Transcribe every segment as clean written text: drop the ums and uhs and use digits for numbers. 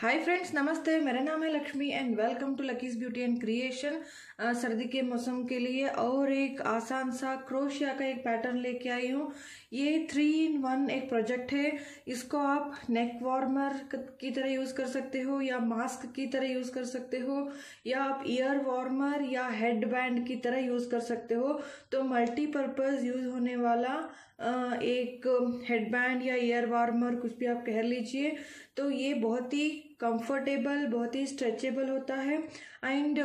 Hi friends, नमस्ते। मेरा नाम है Lakshmi and welcome to Lucky's beauty and creation. सर्दी के मौसम के लिए और एक आसान सा क्रोशिया का एक पैटर्न लेके आई हूँ। ये 3-in-1 एक प्रोजेक्ट है। इसको आप नेक वार्मर की तरह यूज़ कर सकते हो या मास्क की तरह यूज़ कर सकते हो या आप ईयर वार्मर या हेड बैंड की तरह यूज़ कर सकते हो। तो मल्टीपर्पज़ यूज़ होने वाला एक हेड बैंड या ईयर वार्मर कुछ भी आप कह लीजिए। तो ये बहुत ही कंफर्टेबल, बहुत ही स्ट्रेचेबल होता है एंड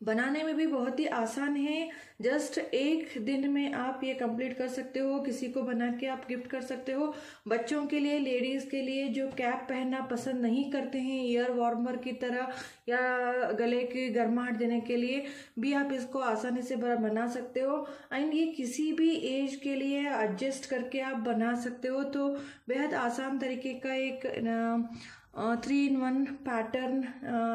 बनाने में भी बहुत ही आसान है। जस्ट एक दिन में आप ये कंप्लीट कर सकते हो। किसी को बना के आप गिफ्ट कर सकते हो। बच्चों के लिए, लेडीज़ के लिए जो कैप पहनना पसंद नहीं करते हैं ईयर वार्मर की तरह या गले की गर्माहट देने के लिए भी आप इसको आसानी से बना सकते हो एंड ये किसी भी एज के लिए एडजस्ट करके आप बना सकते हो। तो बेहद आसान तरीके का एक 3-in-1 पैटर्न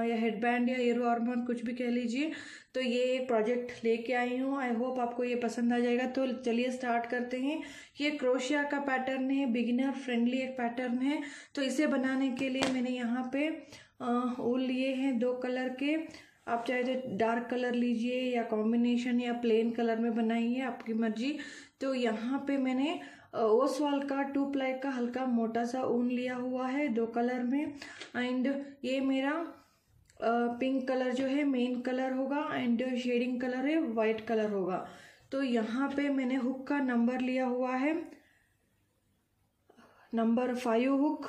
या हेडबैंड या ईयर वार्मर कुछ भी कह लीजिए। तो ये एक प्रोजेक्ट लेके आई हूँ। आई होप आपको ये पसंद आ जाएगा। तो चलिए स्टार्ट करते हैं। ये क्रोशिया का पैटर्न है, बिगिनर फ्रेंडली एक पैटर्न है। तो इसे बनाने के लिए मैंने यहाँ पे ऊल लिए हैं 2 कलर के। आप चाहे तो डार्क कलर लीजिए या कॉम्बिनेशन या प्लेन कलर में बनाइए, आपकी मर्जी। तो यहाँ पे मैंने ओसवाल का 2 प्लाई का हल्का मोटा सा ऊन लिया हुआ है 2 कलर में एंड ये मेरा पिंक कलर जो है मेन कलर होगा एंड शेडिंग कलर है वाइट कलर होगा। तो यहाँ पे मैंने हुक का नंबर लिया हुआ है, नंबर 5 हुक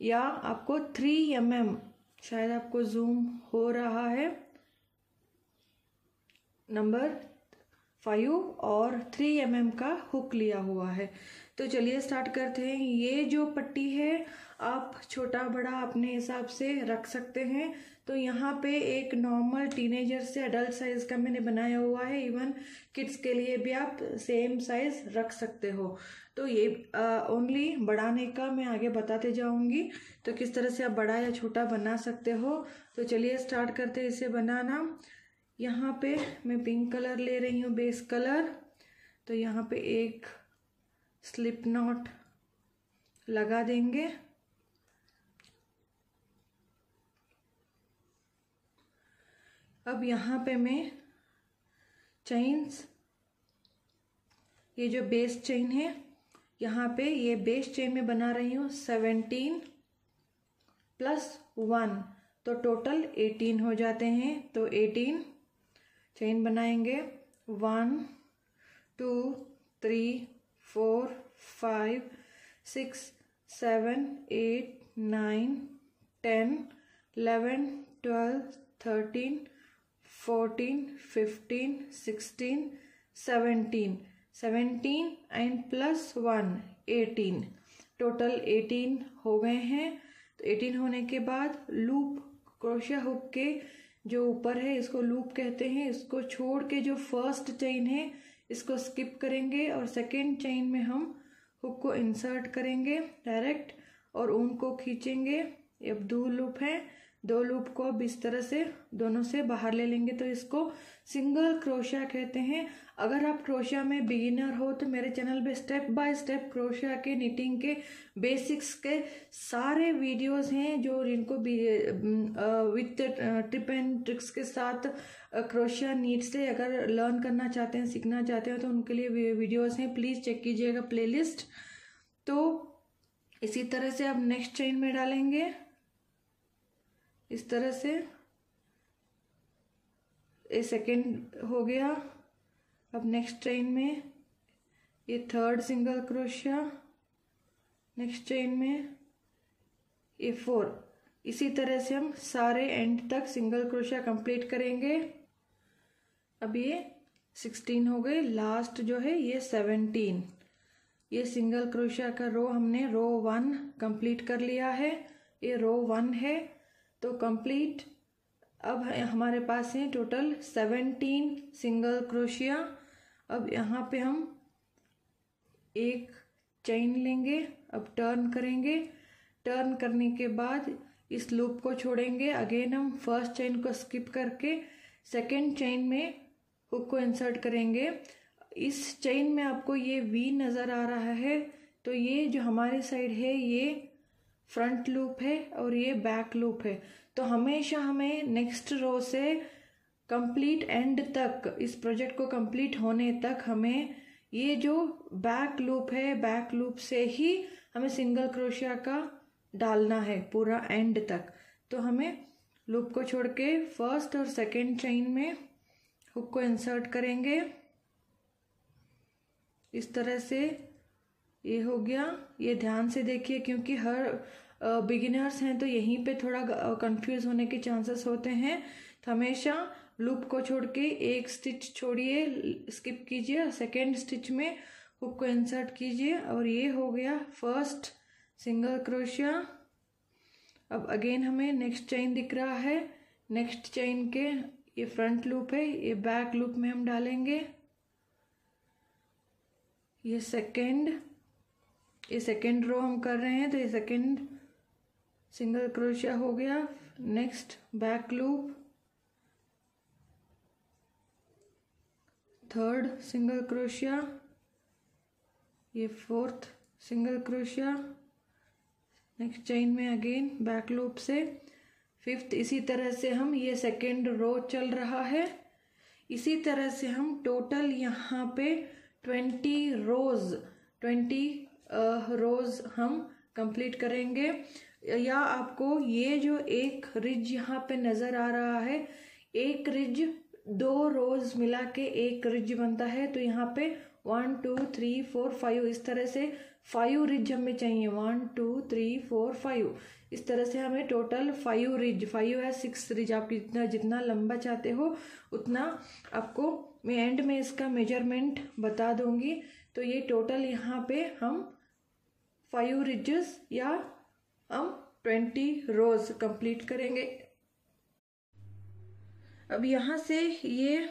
या आपको 3 mm, शायद आपको जूम हो रहा है, नंबर 5 और 3 mm का हुक लिया हुआ है। तो चलिए स्टार्ट करते हैं। ये जो पट्टी है आप छोटा बड़ा अपने हिसाब से रख सकते हैं। तो यहाँ पे एक नॉर्मल टीनेजर से अडल्ट साइज का मैंने बनाया हुआ है। इवन किड्स के लिए भी आप सेम साइज रख सकते हो। तो ये ओनली बढ़ाने का मैं आगे बताते जाऊंगी, तो किस तरह से आप बड़ा या छोटा बना सकते हो। तो चलिए स्टार्ट करते हैं इसे बनाना। यहाँ पे मैं पिंक कलर ले रही हूँ, बेस कलर। तो यहाँ पे एक स्लिप नॉट लगा देंगे। अब यहाँ पे मैं चेन्स, ये जो बेस चेन है यहाँ पे ये बेस चेन में बना रही हूँ 17 + 1, तो टोटल 18 हो जाते हैं। तो 18 चेन बनाएंगे। 1 2 3 4 5 6 7 8 9 10 11 12 13 14 15 16 17 एंड +1 18, टोटल 18 हो गए हैं। तो 18 होने के बाद लूप, क्रोशिया हुक के जो ऊपर है इसको लूप कहते हैं। इसको छोड़ के जो फर्स्ट चेन है इसको स्किप करेंगे और सेकेंड चेन में हम हुक को इंसर्ट करेंगे डायरेक्ट और ऊन को खींचेंगे। अब 2 लूप है, 2 लूप को अब इस तरह से दोनों से बाहर ले लेंगे। तो इसको सिंगल क्रोशिया कहते हैं। अगर आप क्रोशिया में बिगिनर हो तो मेरे चैनल पे स्टेप बाय स्टेप क्रोशिया के, निटिंग के बेसिक्स के सारे वीडियोस हैं जो जिनको विथ टिप एंड ट्रिक्स के साथ क्रोशिया नीड से अगर लर्न करना चाहते हैं, सीखना चाहते हैं, तो उनके लिए वीडियोस हैं। प्लीज़ चेक कीजिएगा प्लेलिस्ट। तो इसी तरह से अब नेक्स्ट चेन में डालेंगे इस तरह से। ये सेकेंड हो गया। अब नेक्स्ट चेन में ये 3rd single crochet, next chain में ये 4। इसी तरह से हम सारे एंड तक सिंगल क्रोशिया कंप्लीट करेंगे। अब ये 16 हो गए। लास्ट जो है ये 17। ये सिंगल क्रोशिया का रो हमने रो 1 कंप्लीट कर लिया है। ये रो 1 है तो कंप्लीट। अब हमारे पास है टोटल 17 सिंगल क्रोशिया। अब यहाँ पे हम एक चेन लेंगे, अब टर्न करेंगे। टर्न करने के बाद इस लूप को छोड़ेंगे। अगेन हम फर्स्ट चेन को स्किप करके सेकेंड चेन में हुक को इंसर्ट करेंगे। इस चेन में आपको ये वी नज़र आ रहा है, तो ये जो हमारी साइड है ये फ्रंट लूप है और ये बैक लूप है। तो हमेशा हमें नेक्स्ट रो से कंप्लीट एंड तक, इस प्रोजेक्ट को कंप्लीट होने तक हमें ये जो बैक लूप है, बैक लूप से ही हमें सिंगल क्रोशिया का डालना है पूरा एंड तक। तो हमें लूप को छोड़ के फर्स्ट और सेकेंड चेन में हुक को इंसर्ट करेंगे इस तरह से। ये हो गया। ये ध्यान से देखिए क्योंकि हर बिगिनर्स हैं तो यहीं पे थोड़ा कंफ्यूज होने के चांसेस होते हैं। तो हमेशा लूप को छोड़ के एक स्टिच छोड़िए, स्किप कीजिए, सेकेंड स्टिच में हुक को इंसर्ट कीजिए और ये हो गया फर्स्ट सिंगल क्रोशिया। अब अगेन हमें नेक्स्ट चेन दिख रहा है। नेक्स्ट चेन के ये फ्रंट लूप है, ये बैक लूप में हम डालेंगे। ये सेकेंड रो हम कर रहे हैं तो ये सेकेंड सिंगल क्रोशिया हो गया। Next back loop, third single crochet, ये fourth single crochet, next chain में अगेन बैक लूप से फिफ्थ। इसी तरह से हम, ये सेकेंड रो चल रहा है, इसी तरह से हम टोटल यहाँ पे 20 रोज हम कंप्लीट करेंगे। या आपको ये जो एक रिज यहाँ पे नजर आ रहा है, एक रिज 2 रोज मिला के एक रिज बनता है। तो यहाँ पे 1 2 3 4 5 इस तरह से 5 रिज हमें चाहिए। 1 2 3 4 5 इस तरह से हमें टोटल 5 रिज, 5 है 6 रिज। आप जितना लंबा चाहते हो उतना आपको मैं एंड में इसका मेजरमेंट बता दूंगी। तो ये टोटल यहाँ पे हम 5 रिजेस या हम 20 रोज कंप्लीट करेंगे। अब यहाँ से ये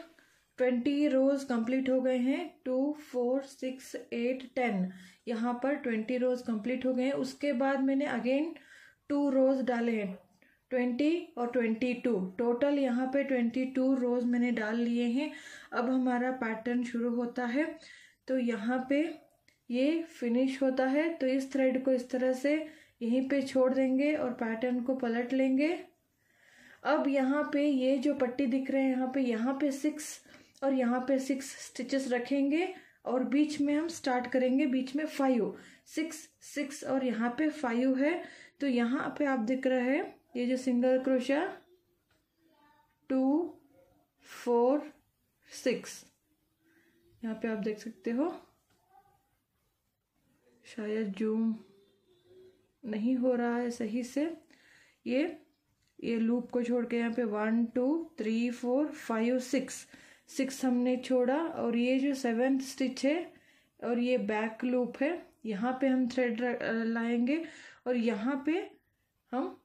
20 रोज कंप्लीट हो गए हैं। 2 4 6 8 10 यहाँ पर 20 रोज कंप्लीट हो गए हैं। उसके बाद मैंने अगेन 2 रोज डाले हैं, 20 और 22, टोटल यहाँ पे 22 रोज मैंने डाल लिए हैं। अब हमारा पैटर्न शुरू होता है। तो यहाँ पे ये फिनिश होता है। तो इस थ्रेड को इस तरह से यहीं पे छोड़ देंगे और पैटर्न को पलट लेंगे। अब यहाँ पे ये जो पट्टी दिख रहे हैं, यहाँ पे 6 और यहाँ पे 6 स्टिचेस रखेंगे और बीच में हम स्टार्ट करेंगे, बीच में 5 6 6 और यहाँ पे 5 है। तो यहाँ पे आप दिख रहे हैं ये जो सिंगल क्रोशिया 2 4 6, यहाँ पे आप देख सकते हो, शायद जूम नहीं हो रहा है सही से। ये लूप को छोड़ के यहाँ पे 1 2 3 4 5 6 हमने छोड़ा और ये जो 7th स्टिच है और ये बैक लूप है, यहाँ पे हम थ्रेड लाएंगे और यहाँ पे हम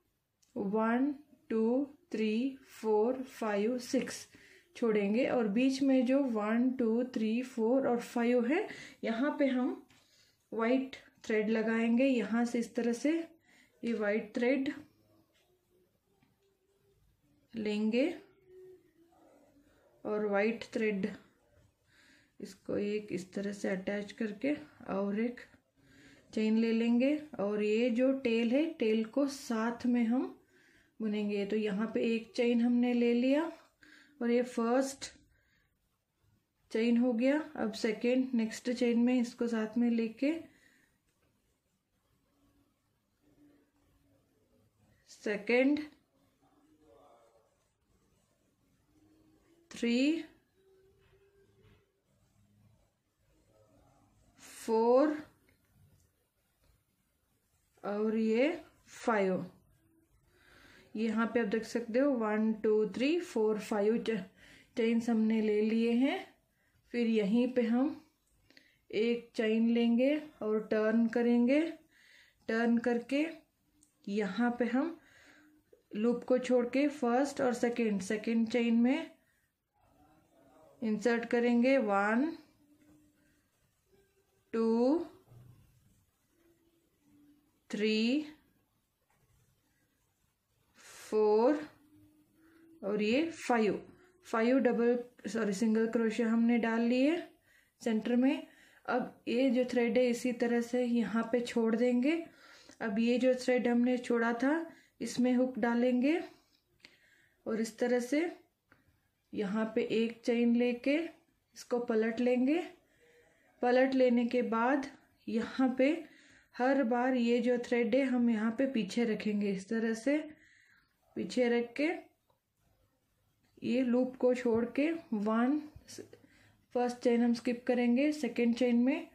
1 2 3 4 5 6 छोड़ेंगे और बीच में जो 1 2 3 4 और 5 है यहाँ पे हम वाइट थ्रेड लगाएंगे। यहाँ से इस तरह से ये वाइट थ्रेड लेंगे और वाइट थ्रेड इसको एक इस तरह से अटैच करके और एक चेन ले लेंगे और ये जो टेल है, टेल को साथ में हम बुनेंगे। तो यहाँ पे एक चेन हमने ले लिया और ये फर्स्ट चेन हो गया। अब सेकेंड, नेक्स्ट चेन में इसको साथ में लेके सेकेंड 3 4 और ये 5, यहाँ पे आप देख सकते हो 1 2 3 4 5 चेन्स हमने ले लिए हैं। फिर यहीं पे हम एक चेन लेंगे और टर्न करेंगे। टर्न करके यहाँ पे हम लूप को छोड़ के फर्स्ट और सेकेंड चेन में इंसर्ट करेंगे। 1 2 3 4 और ये 5 डबल सिंगल क्रोशिया हमने डाल लिए सेंटर में। अब ये जो थ्रेड है इसी तरह से यहाँ पे छोड़ देंगे। अब ये जो थ्रेड हमने छोड़ा था इसमें हुक डालेंगे और इस तरह से यहाँ पे एक चेन लेके इसको पलट लेंगे। पलट लेने के बाद यहाँ पे हर बार ये जो थ्रेड है हम यहाँ पे पीछे रखेंगे, इस तरह से पीछे रख के ये लूप को छोड़ के फर्स्ट चेन हम स्किप करेंगे, सेकेंड चेन में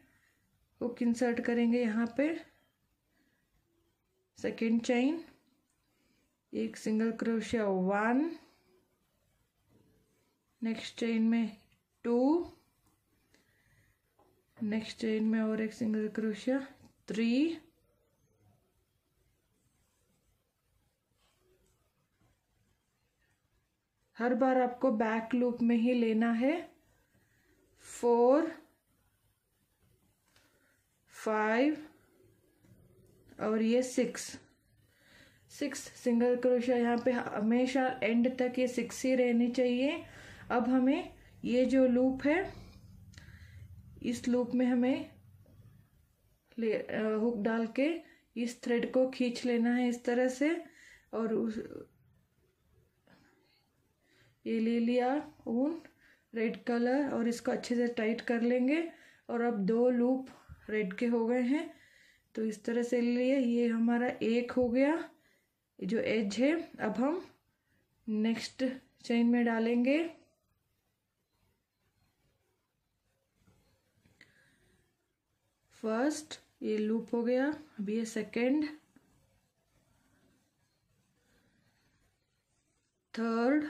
हुक इंसर्ट करेंगे यहाँ पे, सेकेंड चेन, एक सिंगल क्रोशिया 1, नेक्स्ट चेन में 2, नेक्स्ट चेन में और एक सिंगल क्रोशिया 3, हर बार आपको बैक लूप में ही लेना है, 4, 5 और ये 6 सिंगल क्रोशिया यहाँ पे हमेशा एंड तक ये 6 ही रहनी चाहिए। अब हमें ये जो लूप है इस लूप में हमें हुक डाल के इस थ्रेड को खींच लेना है इस तरह से, और ये ले लिया ऊन रेड कलर और इसको अच्छे से टाइट कर लेंगे। और अब 2 लूप रेड के हो गए हैं, तो इस तरह से ले लिए, ये हमारा एक हो गया जो एज है। अब हम नेक्स्ट चेन में डालेंगे, फर्स्ट ये लूप हो गया, अब ये सेकेंड, थर्ड,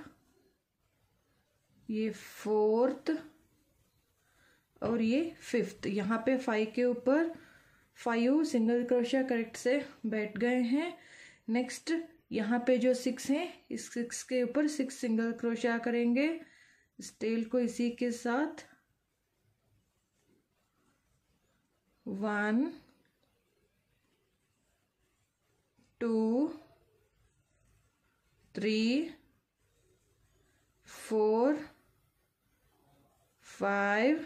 ये फोर्थ और ये फिफ्थ। यहाँ पे 5 के ऊपर 5 सिंगल क्रोशिया करेक्ट से बैठ गए हैं। नेक्स्ट यहाँ पे जो 6 है इस 6 के ऊपर 6 सिंगल क्रोशिया करेंगे, इस टेल को इसी के साथ 1 2 3 4 5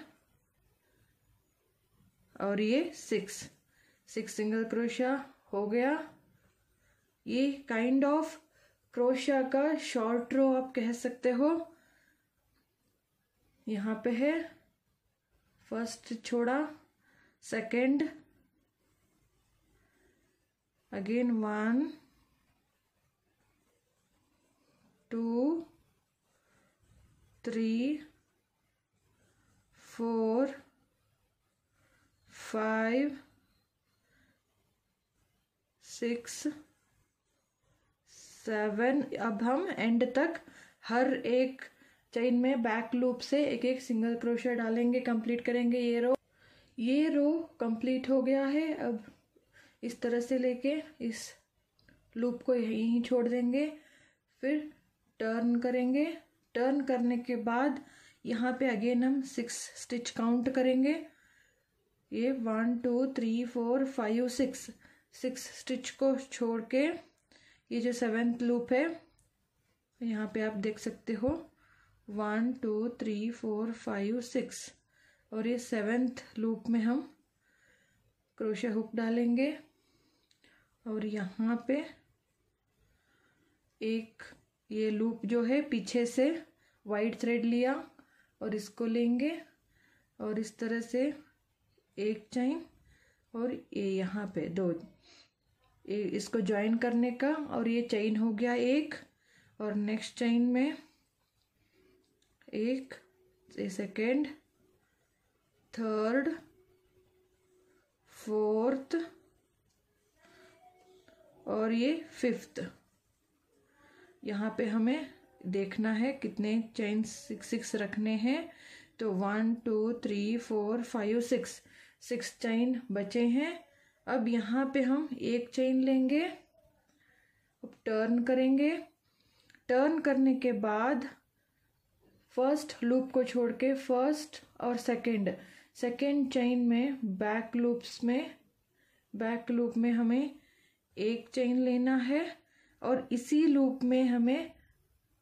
और ये 6 सिंगल क्रोशिया हो गया। ये काइंड ऑफ क्रोशिया का शॉर्ट रो आप कह सकते हो। यहाँ पे है फर्स्ट छोड़ा, सेकेंड, अगेन 1 2 3 4 5 6 7। अब हम एंड तक हर एक चेन में बैक लूप से एक एक सिंगल क्रोशिया डालेंगे, कंप्लीट करेंगे ये रो कंप्लीट हो गया है। अब इस तरह से लेके इस लूप को यहीं छोड़ देंगे, फिर टर्न करेंगे। टर्न करने के बाद यहाँ पे अगेन हम 6 स्टिच काउंट करेंगे, ये 1 2 3 4 5 6 स्टिच को छोड़ के ये जो 7th लूप है यहाँ पे आप देख सकते हो 1 2 3 4 5 6 और ये 7th लूप में हम क्रोशिया हुक डालेंगे और यहाँ पे एक ये लूप जो है पीछे से वाइट थ्रेड लिया और इसको लेंगे और इस तरह से एक चेन और ये यहाँ पे 2 इसको ज्वाइन करने का, और ये चेन हो गया एक, और नेक्स्ट चेन में एक, सेकेंड, थर्ड, फोर्थ और ये 5th। यहाँ पे हमें देखना है कितने चेन 6 रखने हैं, तो 1 2 3 4 5 6 चेन बचे हैं। अब यहाँ पे हम एक चेन लेंगे, अब टर्न करेंगे। टर्न करने के बाद फर्स्ट लूप को छोड़ के फर्स्ट और सेकेंड चेन में बैक लूप में हमें एक चेन लेना है और इसी लूप में हमें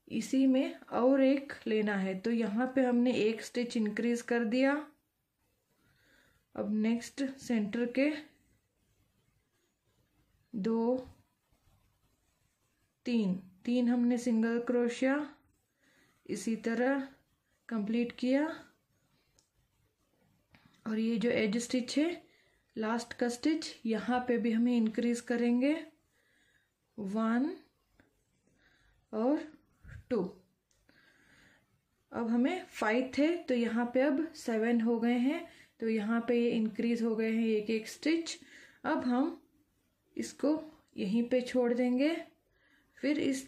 इसी में और एक लेना है। तो यहाँ पे हमने एक स्टिच इंक्रीज कर दिया। अब नेक्स्ट सेंटर के 2 3 हमने सिंगल क्रोशिया इसी तरह कंप्लीट किया। और ये जो एज स्टिच है लास्ट का स्टिच, यहाँ पे भी हमें इंक्रीज करेंगे 1 और 2। अब हमें 5 थे तो यहाँ पे अब 7 हो गए हैं, तो यहाँ पे ये इंक्रीज हो गए हैं एक एक स्टिच। अब हम इसको यहीं पे छोड़ देंगे, फिर इस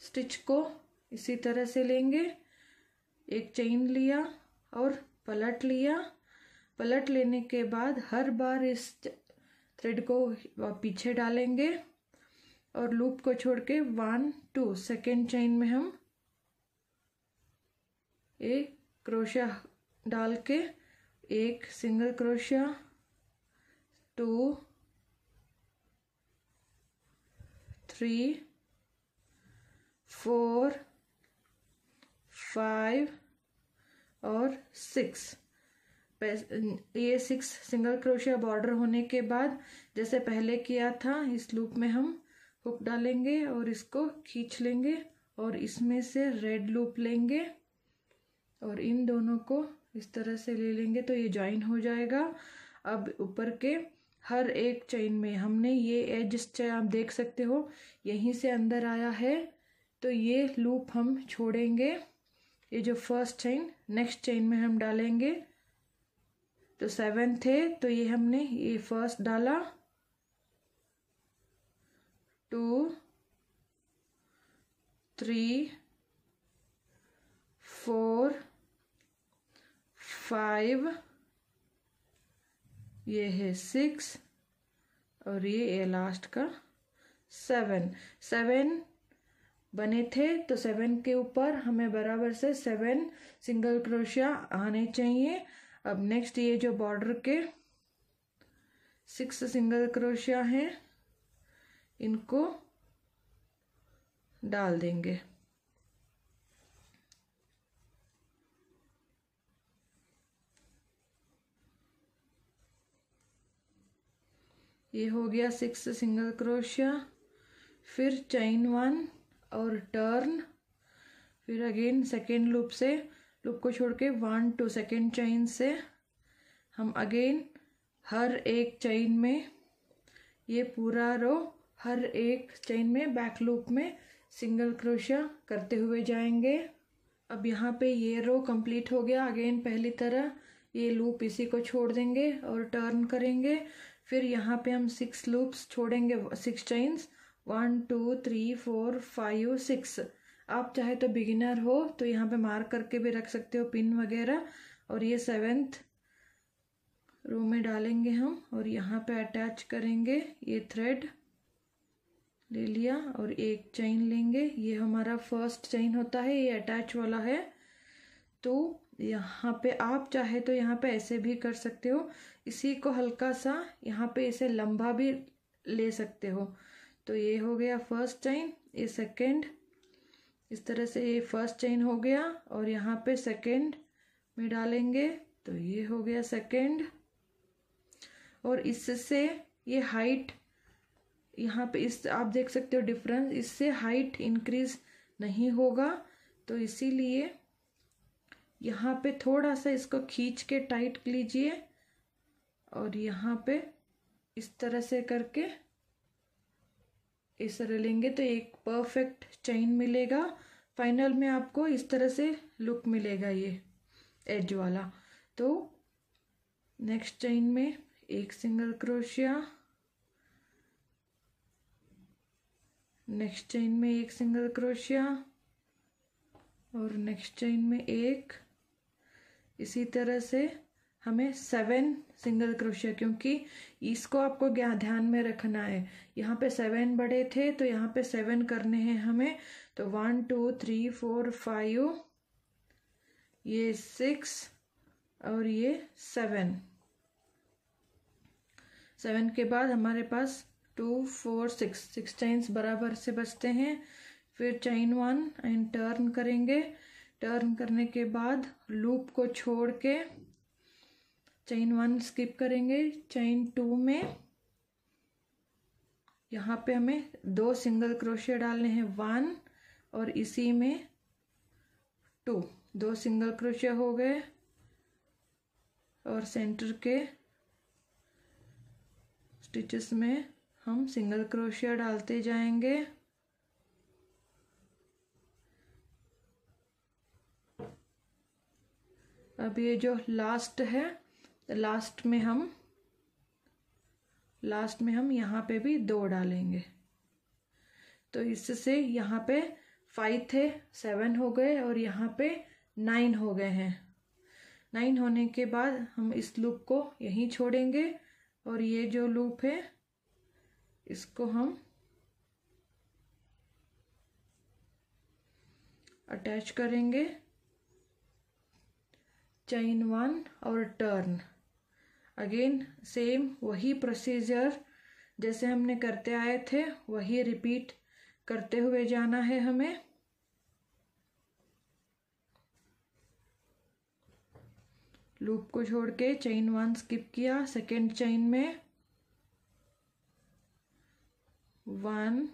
स्टिच को इसी तरह से लेंगे, एक चेन लिया और पलट लिया। पलट लेने के बाद हर बार इस थ्रेड को पीछे डालेंगे और लूप को छोड़ के 1 2 सेकेंड चेन में हम एक क्रोशिया डाल के एक सिंगल क्रोशिया, 2 3 4 5 और 6। ये 6 सिंगल क्रोशिया बॉर्डर होने के बाद जैसे पहले किया था इस लूप में हम हुक डालेंगे और इसको खींच लेंगे और इसमें से रेड लूप लेंगे और इन दोनों को इस तरह से ले लेंगे तो ये ज्वाइन हो जाएगा। अब ऊपर के हर एक चेन में हमने ये एज आप देख सकते हो यहीं से अंदर आया है, तो ये लूप हम छोड़ेंगे। ये जो फर्स्ट चेन नेक्स्ट चेन में हम डालेंगे, तो 7 थे तो ये हमने ये फर्स्ट डाला, 2 3 4 5, ये है 6 और ये लास्ट का 7 बने थे, तो 7 के ऊपर हमें बराबर से 7 सिंगल क्रोशिया आने चाहिए। अब नेक्स्ट ये जो बॉर्डर के 6 सिंगल क्रोशिया हैं इनको डाल देंगे। ये हो गया 6 सिंगल क्रोशिया, फिर चेन 1 और टर्न, फिर अगेन सेकेंड लूप से लूप को छोड़ के 1 2 सेकेंड चेन से हम अगेन हर एक चेन में ये पूरा रो हर एक चेन में बैक लूप में सिंगल क्रोशिया करते हुए जाएंगे। अब यहाँ पे ये रो कंप्लीट हो गया। अगेन पहली तरह ये लूप इसी को छोड़ देंगे और टर्न करेंगे, फिर यहाँ पे हम 6 लूप्स छोड़ेंगे, 6 चेन्स 1 2 3 4 5 6। आप चाहे तो बिगिनर हो तो यहाँ पे मार्क करके भी रख सकते हो पिन वगैरह। और ये 7th रो में डालेंगे हम और यहाँ पे अटैच करेंगे, ये थ्रेड ले लिया और एक चेन लेंगे, ये हमारा फर्स्ट चेन होता है, ये अटैच वाला है। तो यहाँ पे आप चाहे तो यहाँ पे ऐसे भी कर सकते हो, इसी को हल्का सा यहाँ पे इसे लंबा भी ले सकते हो। तो ये हो गया फर्स्ट चेन, ये सेकेंड, इस तरह से ये फर्स्ट चेन हो गया और यहाँ पे सेकेंड में डालेंगे, तो ये हो गया सेकेंड। और इससे ये हाइट यहाँ पे इस आप देख सकते हो डिफरेंस, इससे हाइट इंक्रीज नहीं होगा, तो इसीलिए यहाँ पे थोड़ा सा इसको खींच के टाइट लीजिए और यहाँ पे इस तरह से करके इस तरह लेंगे तो एक परफेक्ट चेन मिलेगा। फाइनल में आपको इस तरह से लुक मिलेगा ये एज वाला। तो नेक्स्ट चेन में एक सिंगल क्रोशिया, नेक्स्ट चेन में एक सिंगल क्रोशिया और नेक्स्ट चेन में एक, इसी तरह से हमें 7 सिंगल क्रोशिया, क्योंकि इसको आपको ध्यान में रखना है, यहाँ पे 7 बड़े थे तो यहाँ पे 7 करने हैं हमें। तो 1 2 3 4 5, ये 6 और ये 7 के बाद हमारे पास 2 4 6 चेन्स बराबर से बचते हैं। फिर चेन 1 एंड टर्न करेंगे, टर्न करने के बाद लूप को छोड़ के चेन 1 स्किप करेंगे, चेन 2 में यहाँ पे हमें 2 सिंगल क्रोशिया डालने हैं, 1 और इसी में 2 सिंगल क्रोशिया हो गए और सेंटर के स्टिचेस में हम सिंगल क्रोशिया डालते जाएंगे। अब ये जो लास्ट है, लास्ट में हम यहाँ पे भी 2 डालेंगे। तो इससे यहाँ पे 5 थे, 7 हो गए और यहाँ पे 9 हो गए हैं। 9 होने के बाद हम इस लूप को यहीं छोड़ेंगे और ये जो लूप है इसको हम अटैच करेंगे, चेन 1 और टर्न। अगेन सेम वही प्रोसीजर जैसे हमने करते आए थे वही रिपीट करते हुए जाना है हमें। लूप को छोड़ के चेन 1 स्किप किया, सेकेंड चेन में 1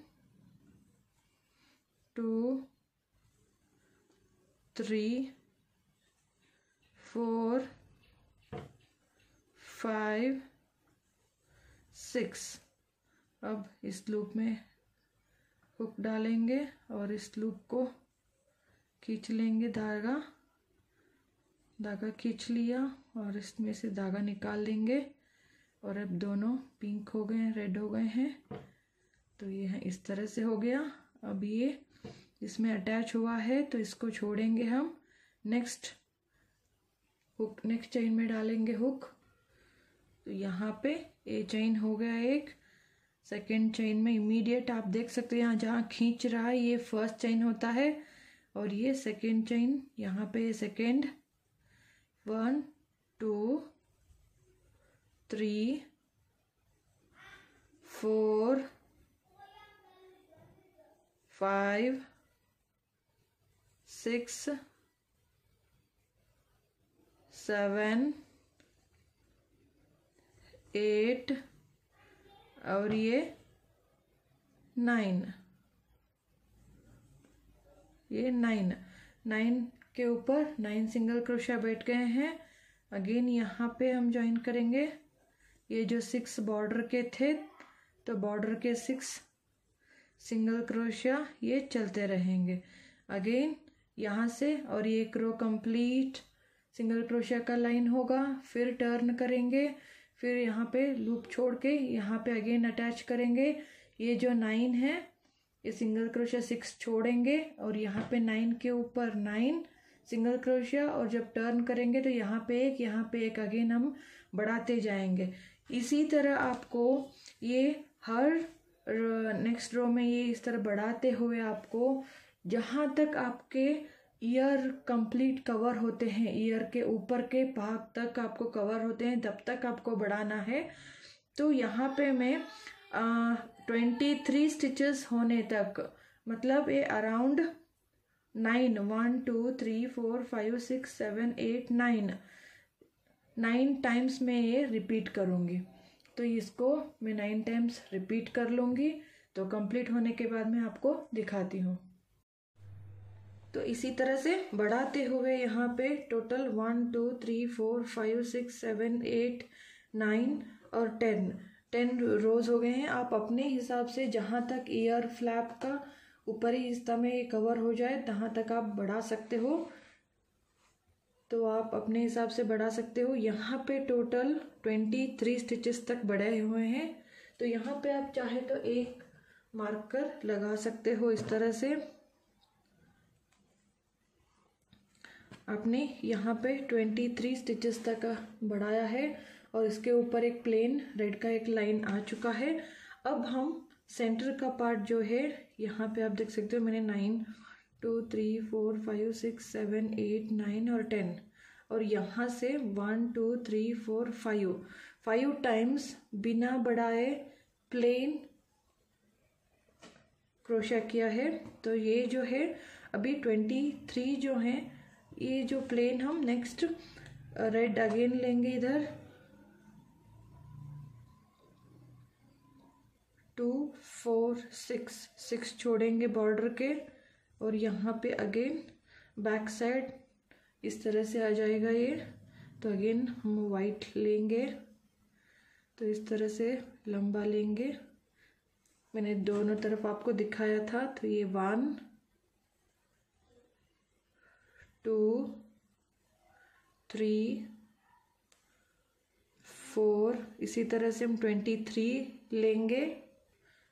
2 3 4 5 6। अब इस लूप में हुक डालेंगे और इस लूप को खींच लेंगे, धागा खींच लिया और इसमें से धागा निकाल लेंगे और अब दोनों पिंक हो गए हैं, रेड हो गए हैं। तो ये इस तरह से हो गया। अब ये इसमें अटैच हुआ है तो इसको छोड़ेंगे हम, नेक्स्ट चेन में डालेंगे हुक। तो यहाँ पे ये चेन हो गया एक, सेकेंड चेन में इमीडिएट आप देख सकते हैं यहाँ जहाँ खींच रहा है ये फर्स्ट चेन होता है और ये सेकेंड चेन, यहाँ पे सेकेंड 1 2 3 4 5 6 7 8 और ये 9, ये 9 के ऊपर 9 सिंगल क्रोशिया बैठ गए हैं। अगेन यहाँ पे हम ज्वाइन करेंगे ये जो 6 बॉर्डर के थे, तो बॉर्डर के 6 सिंगल क्रोशिया ये चलते रहेंगे। अगेन यहाँ से और ये एक रो कंप्लीट सिंगल क्रोशिया का लाइन होगा, फिर टर्न करेंगे, फिर यहाँ पे लूप छोड़ के यहाँ पे अगेन अटैच करेंगे। ये जो 9 है ये सिंगल क्रोशिया 6 छोड़ेंगे और यहाँ पे 9 के ऊपर 9 सिंगल क्रोशिया और जब टर्न करेंगे तो यहाँ पे एक अगेन हम बढ़ाते जाएंगे। इसी तरह आपको ये हर नेक्स्ट रो में ये इस तरह बढ़ाते हुए आपको जहाँ तक आपके ईयर कंप्लीट कवर होते हैं, ईयर के ऊपर के भाग तक आपको कवर होते हैं तब तक आपको बढ़ाना है। तो यहाँ पे मैं 23 स्टिचेस होने तक, मतलब ये अराउंड 9 1 2 3 4 5 6 7 8 9 टाइम्स में ये रिपीट करूँगी। तो इसको मैं 9 टाइम्स रिपीट कर लूँगी। तो कंप्लीट होने के बाद मैं आपको दिखाती हूँ। तो इसी तरह से बढ़ाते हुए यहाँ पे टोटल 1 2 3 4 5 6 7 8 9 और 10 रोज हो गए हैं। आप अपने हिसाब से जहाँ तक ईयर फ्लैप का ऊपरी हिस्सा में ये कवर हो जाए तहाँ तक आप बढ़ा सकते हो। तो आप अपने हिसाब से बढ़ा सकते हो। यहाँ पे टोटल 23 स्टिचेस तक बढ़े हुए हैं। तो यहाँ पे आप चाहे तो एक मार्कर लगा सकते हो। इस तरह से आपने यहाँ पे 23 स्टिचेस तक बढ़ाया है और इसके ऊपर एक प्लेन रेड का एक लाइन आ चुका है। अब हम सेंटर का पार्ट जो है यहाँ पे आप देख सकते हो मैंने 9 2 3 4 5 6 7 8 9 और 10 और यहाँ से 1 2 3 4 5 टाइम्स बिना बढ़ाए प्लेन क्रोशा किया है। तो ये जो है अभी 23 जो है, ये जो प्लेन हम नेक्स्ट रेड अगेन लेंगे, इधर 2 4 6 छोड़ेंगे बॉर्डर के, और यहाँ पे अगेन बैक साइड इस तरह से आ जाएगा ये। तो अगेन हम वाइट लेंगे, तो इस तरह से लंबा लेंगे। मैंने दोनों तरफ आपको दिखाया था। तो ये 1 2 3 4, इसी तरह से हम 23 लेंगे।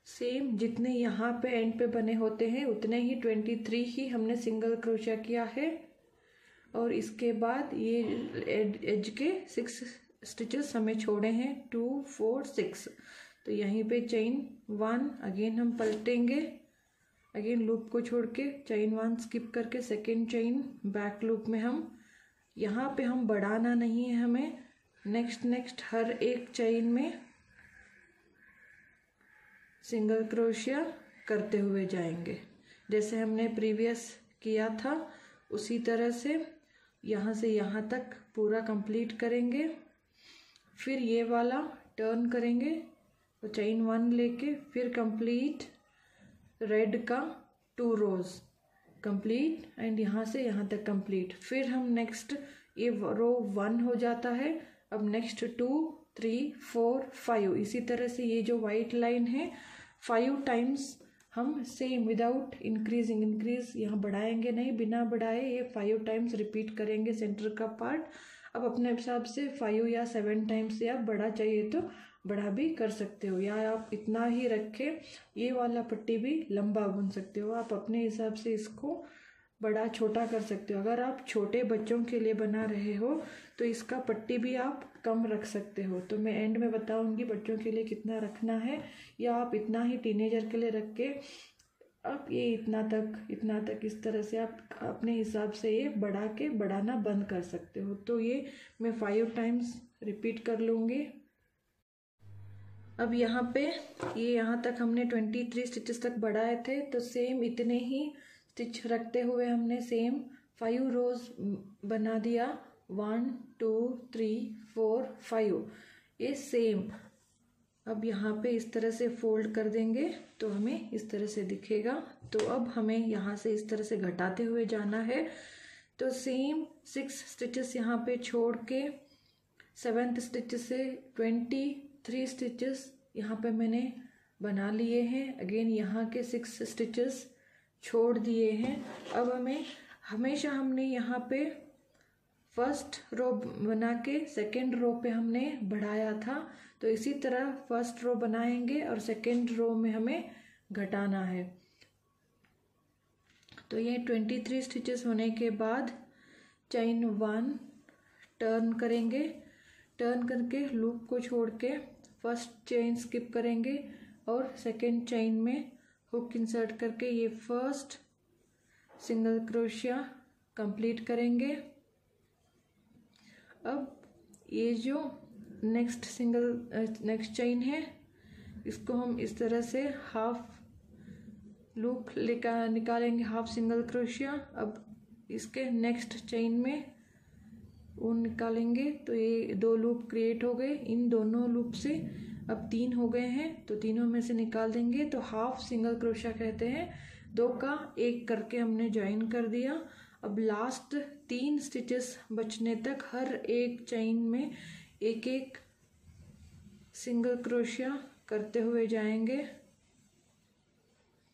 सेम जितने यहाँ पे एंड पे बने होते हैं उतने ही 23 ही हमने सिंगल क्रोशिया किया है। और इसके बाद ये एज के 6 स्टिचेस हमें छोड़े हैं, 2 4 6। तो यहीं पे चेन 1, अगेन हम पलटेंगे, अगेन लूप को छोड़ के चेन 1 स्किप करके सेकेंड चेन बैक लूप में हम यहाँ पे हम बढ़ाना नहीं है हमें। नेक्स्ट हर एक चेन में सिंगल क्रोशिया करते हुए जाएंगे, जैसे हमने प्रीवियस किया था उसी तरह से यहाँ से यहाँ तक पूरा कंप्लीट करेंगे। फिर ये वाला टर्न करेंगे, तो चेन 1 लेके फिर कंप्लीट रेड का 2 रोज कंप्लीट, एंड यहाँ से यहाँ तक कंप्लीट। फिर हम नेक्स्ट ये रो 1 हो जाता है। अब नेक्स्ट 2 3 4 5, इसी तरह से ये जो वाइट लाइन है 5 टाइम्स हम सेम विदाउट इंक्रीज यहाँ बढ़ाएंगे नहीं, बिना बढ़ाए ये 5 टाइम्स रिपीट करेंगे सेंटर का पार्ट। अब अपने हिसाब से 5 या 7 टाइम्स से आप बढ़ा चाहिए तो बढ़ा भी कर सकते हो, या आप इतना ही रखे ये वाला पट्टी भी लंबा बुन सकते हो। आप अपने हिसाब से इसको बड़ा छोटा कर सकते हो। अगर आप छोटे बच्चों के लिए बना रहे हो तो इसका पट्टी भी आप कम रख सकते हो। तो मैं एंड में बताऊंगी बच्चों के लिए कितना रखना है, या आप इतना ही टीनेजर के लिए रख के आप ये इतना तक इस तरह से आप अपने हिसाब से ये बढ़ाना बंद कर सकते हो। तो ये मैं 5 टाइम्स रिपीट कर लूँगी। अब यहाँ पे ये यहाँ तक हमने 23 स्टिचेस तक बढ़ाए थे, तो सेम इतने ही स्टिच रखते हुए हमने सेम 5 रोज बना दिया। 1 2 3 4 5, ये सेम। अब यहाँ पे इस तरह से फोल्ड कर देंगे तो हमें इस तरह से दिखेगा। तो अब हमें यहाँ से इस तरह से घटाते हुए जाना है। तो सेम 6 स्टिचेस यहाँ पे छोड़ के 7th स्टिचेस से 23 स्टिचेस यहाँ पे मैंने बना लिए हैं। अगेन यहाँ के 6 स्टिचेस छोड़ दिए हैं। अब हमेशा हमने यहाँ पे फर्स्ट रो बना के सेकेंड रो पे हमने बढ़ाया था, तो इसी तरह फर्स्ट रो बनाएंगे और सेकेंड रो में हमें घटाना है। तो ये 23 स्टिचेस होने के बाद चेन 1 टर्न करेंगे, टर्न करके लूप को छोड़ के फर्स्ट चेन स्किप करेंगे और सेकेंड चेन में हुक इंसर्ट करके ये फर्स्ट सिंगल क्रोशिया कंप्लीट करेंगे। अब ये जो नेक्स्ट चेन है इसको हम इस तरह से हाफ लूप निकालेंगे, हाफ सिंगल क्रोशिया। अब इसके नेक्स्ट चेन में ऊन निकालेंगे, तो ये 2 लूप क्रिएट हो गए। इन दोनों लूप से अब 3 हो गए हैं, तो तीनों में से निकाल देंगे, तो हाफ सिंगल क्रोशिया कहते हैं। 2 का 1 करके हमने ज्वाइन कर दिया। अब लास्ट 3 स्टिचेस बचने तक हर एक चेन में एक एक सिंगल क्रोशिया करते हुए जाएंगे।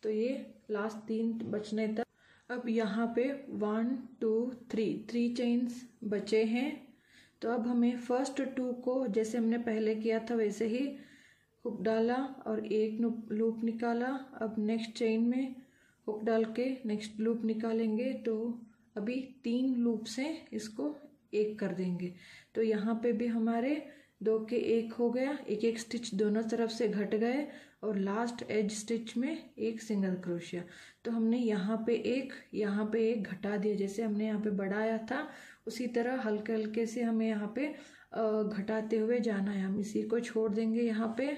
तो ये लास्ट 3 बचने तक। अब यहाँ पे 1 2 3 चेन्स बचे हैं। तो अब हमें फर्स्ट 2 को जैसे हमने पहले किया था वैसे ही हुक डाला और एक लूप निकाला। अब नेक्स्ट चेन में हुक डाल के नेक्स्ट लूप निकालेंगे, तो अभी 3 लूप से इसको 1 कर देंगे। तो यहाँ पे भी हमारे 2 के 1 हो गया, एक एक स्टिच दोनों तरफ से घट गए और लास्ट एज स्टिच में एक सिंगल क्रोशिया। तो हमने यहाँ पे एक घटा दिया, जैसे हमने यहाँ पे बढ़ाया था उसी तरह हल्के हल्के से हमें यहाँ पे घटाते हुए जाना है। हम इसी को छोड़ देंगे यहाँ पे।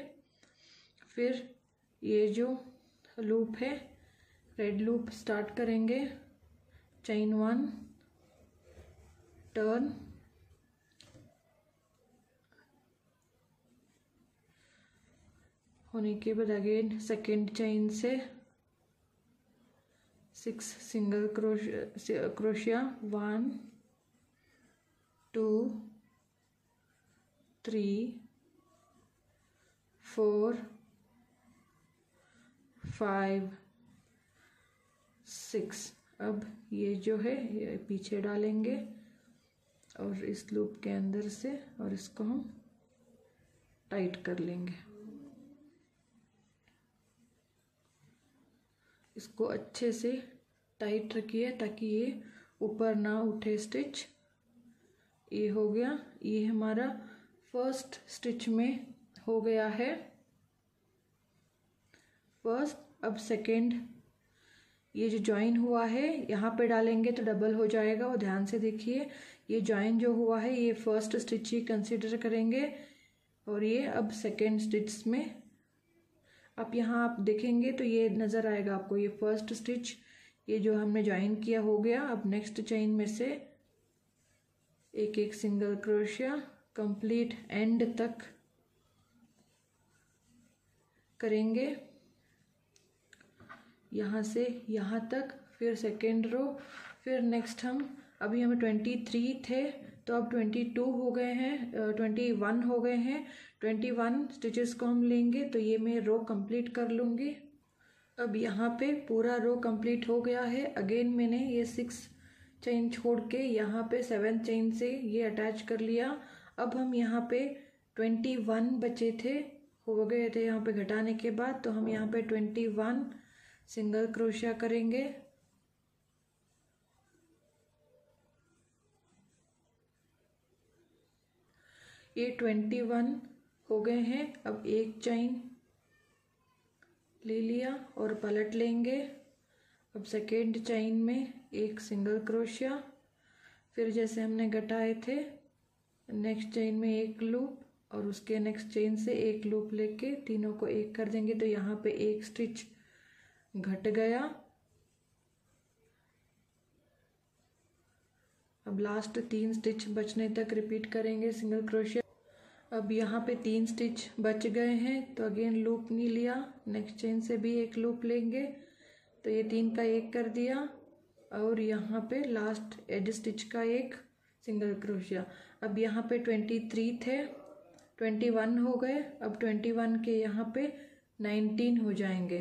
फिर ये जो लूप है रेड लूप स्टार्ट करेंगे, चेन 1 टर्न, होने के बाद अगेन सेकेंड चेन से 6 सिंगल क्रोशिया 1 2 3 4 5 6। अब ये जो है ये पीछे डालेंगे और इस लूप के अंदर से और इसको हम टाइट कर लेंगे। इसको अच्छे से टाइट रखिए ताकि ये ऊपर ना उठे स्टिच। ये हो गया, ये हमारा फर्स्ट स्टिच में हो गया है फर्स्ट। अब सेकेंड, ये जो जॉइन हुआ है यहाँ पे डालेंगे तो डबल हो जाएगा, और ध्यान से देखिए ये जॉइन जो हुआ है ये फर्स्ट स्टिच ही कंसीडर करेंगे। और ये अब सेकेंड स्टिच में अब यहाँ आप देखेंगे तो ये नज़र आएगा आपको, ये फर्स्ट स्टिच ये जो हमने ज्वाइन किया हो गया। अब नेक्स्ट चेन में से एक एक सिंगल क्रोशिया कंप्लीट एंड तक करेंगे, यहाँ से यहाँ तक, फिर सेकेंड रो, फिर नेक्स्ट हम अभी हमें 23 थे तो अब 22 हो गए हैं, 21 हो गए हैं। 21 स्टिचेस को हम लेंगे तो ये मैं रो कंप्लीट कर लूँगी। अब यहाँ पे पूरा रो कंप्लीट हो गया है। अगेन मैंने ये 6 चेन छोड़ के यहाँ पे 7 चेन से ये अटैच कर लिया। अब हम यहाँ पे 21 बचे थे, हो गए थे यहाँ पे घटाने के बाद, तो हम यहाँ पे 21 सिंगल क्रोशिया करेंगे। ये 21 हो गए हैं। अब एक चेन ले लिया और पलट लेंगे। अब सेकेंड चेन में एक सिंगल क्रोशिया, फिर जैसे हमने घटाए थे नेक्स्ट चेन में एक लूप और उसके नेक्स्ट चेन से एक लूप लेके तीनों को एक कर देंगे तो यहाँ पे एक स्टिच घट गया। अब लास्ट 3 स्टिच बचने तक रिपीट करेंगे सिंगल क्रोशिया। अब यहाँ पे 3 स्टिच बच गए हैं तो अगेन लूप नहीं लिया, नेक्स्ट चेन से भी एक लूप लेंगे तो ये 3 का एक कर दिया और यहाँ पे लास्ट एज स्टिच का एक सिंगल क्रोशिया। अब यहाँ पे 23 थे, 21 हो गए। अब 21 के यहाँ पे 19 हो जाएंगे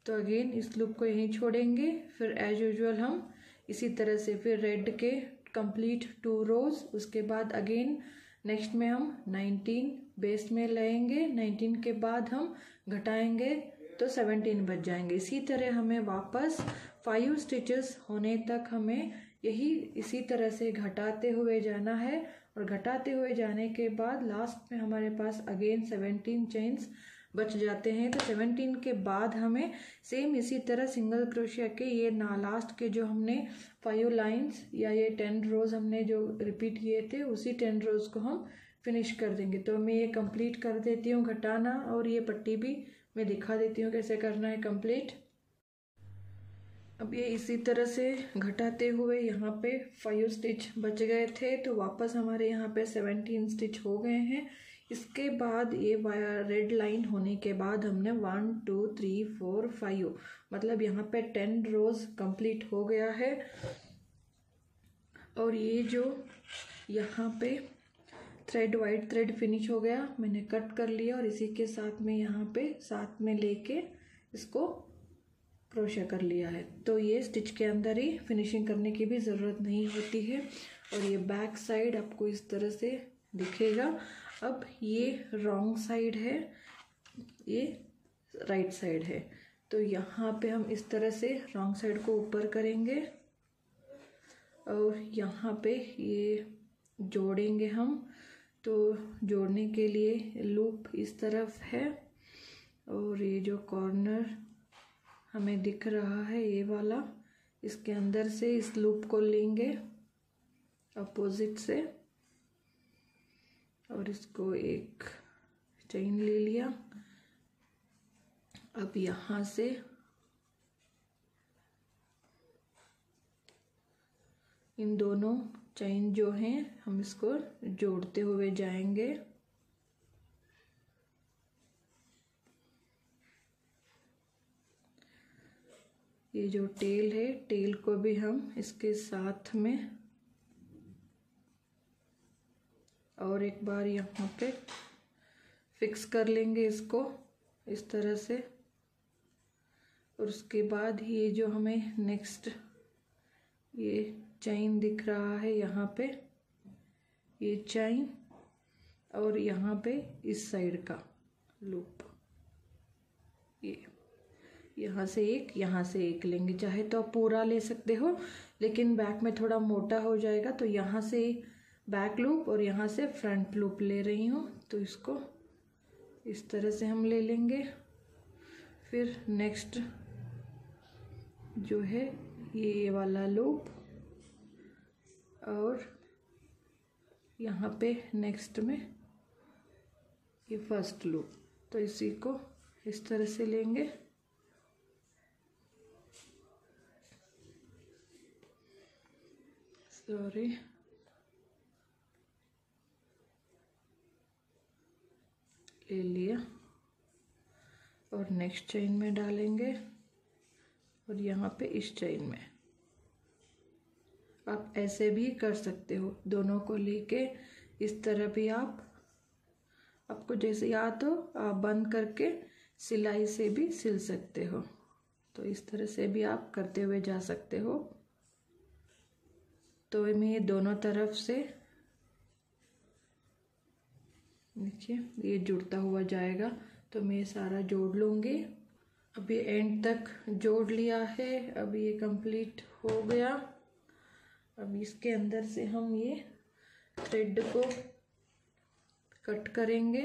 तो अगेन इस लूप को यहीं छोड़ेंगे। फिर एज यूजुअल हम इसी तरह से फिर रेड के कंप्लीट 2 रोज, उसके बाद अगेन नेक्स्ट में हम 19 बेस में लेंगे, 19 के बाद हम घटाएंगे तो 17 बच जाएंगे। इसी तरह हमें वापस 5 स्टिचेस होने तक हमें यही इसी तरह से घटाते हुए जाना है और घटाते हुए जाने के बाद लास्ट में हमारे पास अगेन 17 चेन्स बच जाते हैं। तो 17 के बाद हमें सेम इसी तरह सिंगल क्रोशिया के ये लास्ट के जो हमने 5 लाइंस या ये 10 रोज हमने जो रिपीट किए थे उसी 10 रोज को हम फिनिश कर देंगे। तो मैं ये कंप्लीट कर देती हूँ घटाना, और ये पट्टी भी मैं दिखा देती हूँ कैसे करना है कंप्लीट। अब ये इसी तरह से घटाते हुए यहाँ पे 5 स्टिच बच गए थे तो वापस हमारे यहाँ पे 17 स्टिच हो गए हैं। इसके बाद ये रेड लाइन होने के बाद हमने 1 2 3 4 5 मतलब यहाँ पे 10 रोज कंप्लीट हो गया है। और ये जो यहाँ पे थ्रेड वाइट थ्रेड फिनिश हो गया, मैंने कट कर लिया और इसी के साथ में यहाँ पे साथ में लेके इसको क्रोशा कर लिया है। तो ये स्टिच के अंदर ही फिनिशिंग करने की भी ज़रूरत नहीं होती है। और ये बैक साइड आपको इस तरह से दिखेगा। अब ये रॉन्ग साइड है, ये राइट साइड है, तो यहाँ पे हम इस तरह से रॉन्ग साइड को ऊपर करेंगे और यहाँ पे ये जोड़ेंगे हम। तो जोड़ने के लिए लूप इस तरफ है और ये जो कॉर्नर हमें दिख रहा है ये वाला, इसके अंदर से इस लूप को लेंगे अपोजिट से और इसको एक चेन ले लिया। अब यहाँ से इन दोनों चेन जो हैं हम इसको जोड़ते हुए जाएंगे। ये जो टेल है, टेल को भी हम इसके साथ में और एक बार यहाँ पे फिक्स कर लेंगे इसको इस तरह से। और उसके बाद ये जो हमें नेक्स्ट ये चेन दिख रहा है यहाँ पे, ये चेन, और यहाँ पे इस साइड का लूप, ये यहाँ से एक लेंगे। चाहे तो आप पूरा ले सकते हो, लेकिन बैक में थोड़ा मोटा हो जाएगा, तो यहाँ से बैक लूप और यहाँ से फ्रंट लूप ले रही हूँ। तो इसको इस तरह से हम ले लेंगे। फिर नेक्स्ट जो है ये वाला लूप, और यहाँ पे नेक्स्ट में ये फर्स्ट लूप। तो इसी को इस तरह से लेंगे। सॉरी, ले लिया और नेक्स्ट चेन में डालेंगे, और यहाँ पे इस चेन में। आप ऐसे भी कर सकते हो, दोनों को लेके इस तरह भी आपको जैसे याद हो आप बंद करके सिलाई से भी सिल सकते हो। तो इस तरह से भी आप करते हुए जा सकते हो। तो मैं ये दोनों तरफ से देखिए ये जुड़ता हुआ जाएगा, तो मैं सारा जोड़ लूँगी। अब ये एंड तक जोड़ लिया है, अब ये कंप्लीट हो गया। अब इसके अंदर से हम ये थ्रेड को कट करेंगे।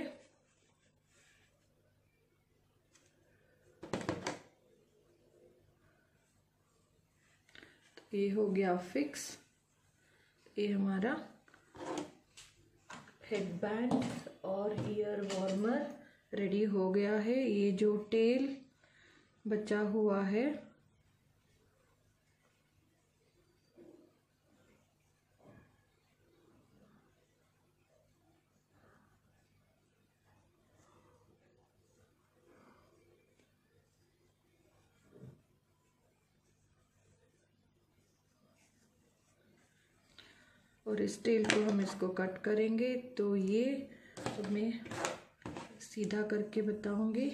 तो ये हो गया फिक्स। ये हमारा हेडबैंड और ईयर वार्मर रेडी हो गया है। ये जो टेल बचा हुआ है और इस टेल को हम इसको कट करेंगे। तो ये अब मैं सीधा करके बताऊंगी।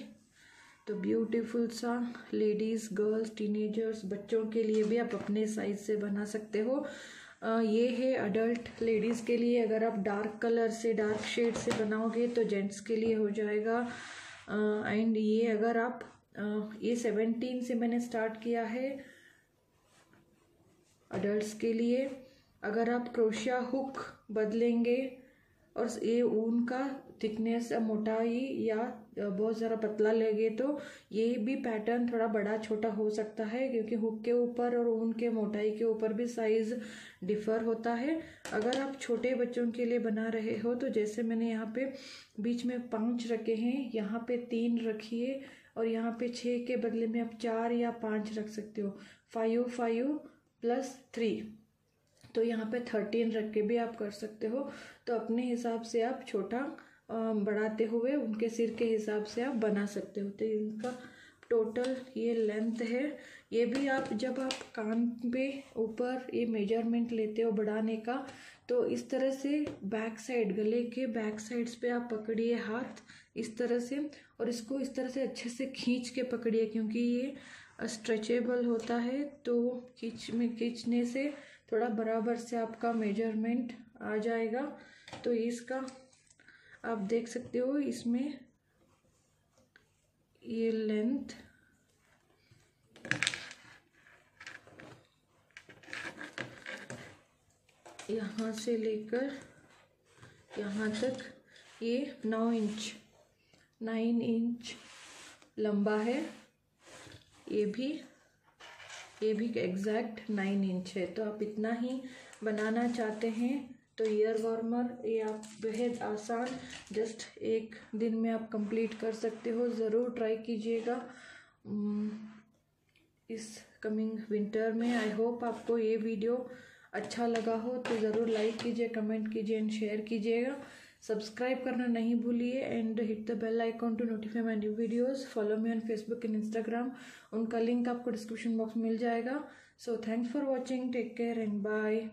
तो ब्यूटीफुल सा लेडीज़, गर्ल्स, टीनेजर्स, बच्चों के लिए भी आप अपने साइज से बना सकते हो। ये है अडल्ट लेडीज़ के लिए। अगर आप डार्क कलर से, डार्क शेड से बनाओगे तो जेंट्स के लिए हो जाएगा। एंड ये अगर आप ये 17 से मैंने स्टार्ट किया है अडल्ट्स के लिए। अगर आप क्रोशिया हुक बदलेंगे और ये ऊन का थिकनेस, मोटाई या बहुत ज़्यादा पतला लगे तो ये भी पैटर्न थोड़ा बड़ा छोटा हो सकता है, क्योंकि हुक के ऊपर और ऊन के मोटाई के ऊपर भी साइज़ डिफ़र होता है। अगर आप छोटे बच्चों के लिए बना रहे हो तो जैसे मैंने यहाँ पे बीच में 5 रखे हैं, यहाँ पे 3 रखिए और यहाँ पे 6 के बदले में आप 4 या 5 रख सकते हो। 5 + 3, तो यहाँ पे 13 रख के भी आप कर सकते हो। तो अपने हिसाब से आप छोटा बढ़ाते हुए उनके सिर के हिसाब से आप बना सकते हो। तो इनका टोटल ये लेंथ है। ये भी आप जब आप कान पे ऊपर ये मेजरमेंट लेते हो बढ़ाने का, तो इस तरह से बैक साइड, गले के बैक साइड्स पे आप पकड़िए हाथ इस तरह से, और इसको इस तरह से अच्छे से खींच के पकड़िए, क्योंकि ये स्ट्रेचेबल होता है। तो खींचने से थोड़ा बराबर से आपका मेजरमेंट आ जाएगा। तो इसका आप देख सकते हो, इसमें ये लेंथ यहाँ से लेकर यहाँ तक ये 9 इंच लंबा है। ये भी एग्जैक्ट 9 इंच है। तो आप इतना ही बनाना चाहते हैं तो ईयर वार्मर ये आप बेहद आसान, जस्ट 1 दिन में आप कंप्लीट कर सकते हो। ज़रूर ट्राई कीजिएगा इस कमिंग विंटर में। आई होप आपको ये वीडियो अच्छा लगा हो, तो ज़रूर लाइक कीजिए, कमेंट कीजिए एंड शेयर कीजिएगा। सब्सक्राइब करना नहीं भूलिए and hit the bell icon to notify my new videos. Follow me on Facebook and Instagram, उनका लिंक आपको डिस्क्रिप्शन बॉक्स में मिल जाएगा। So thanks for watching, take care and bye.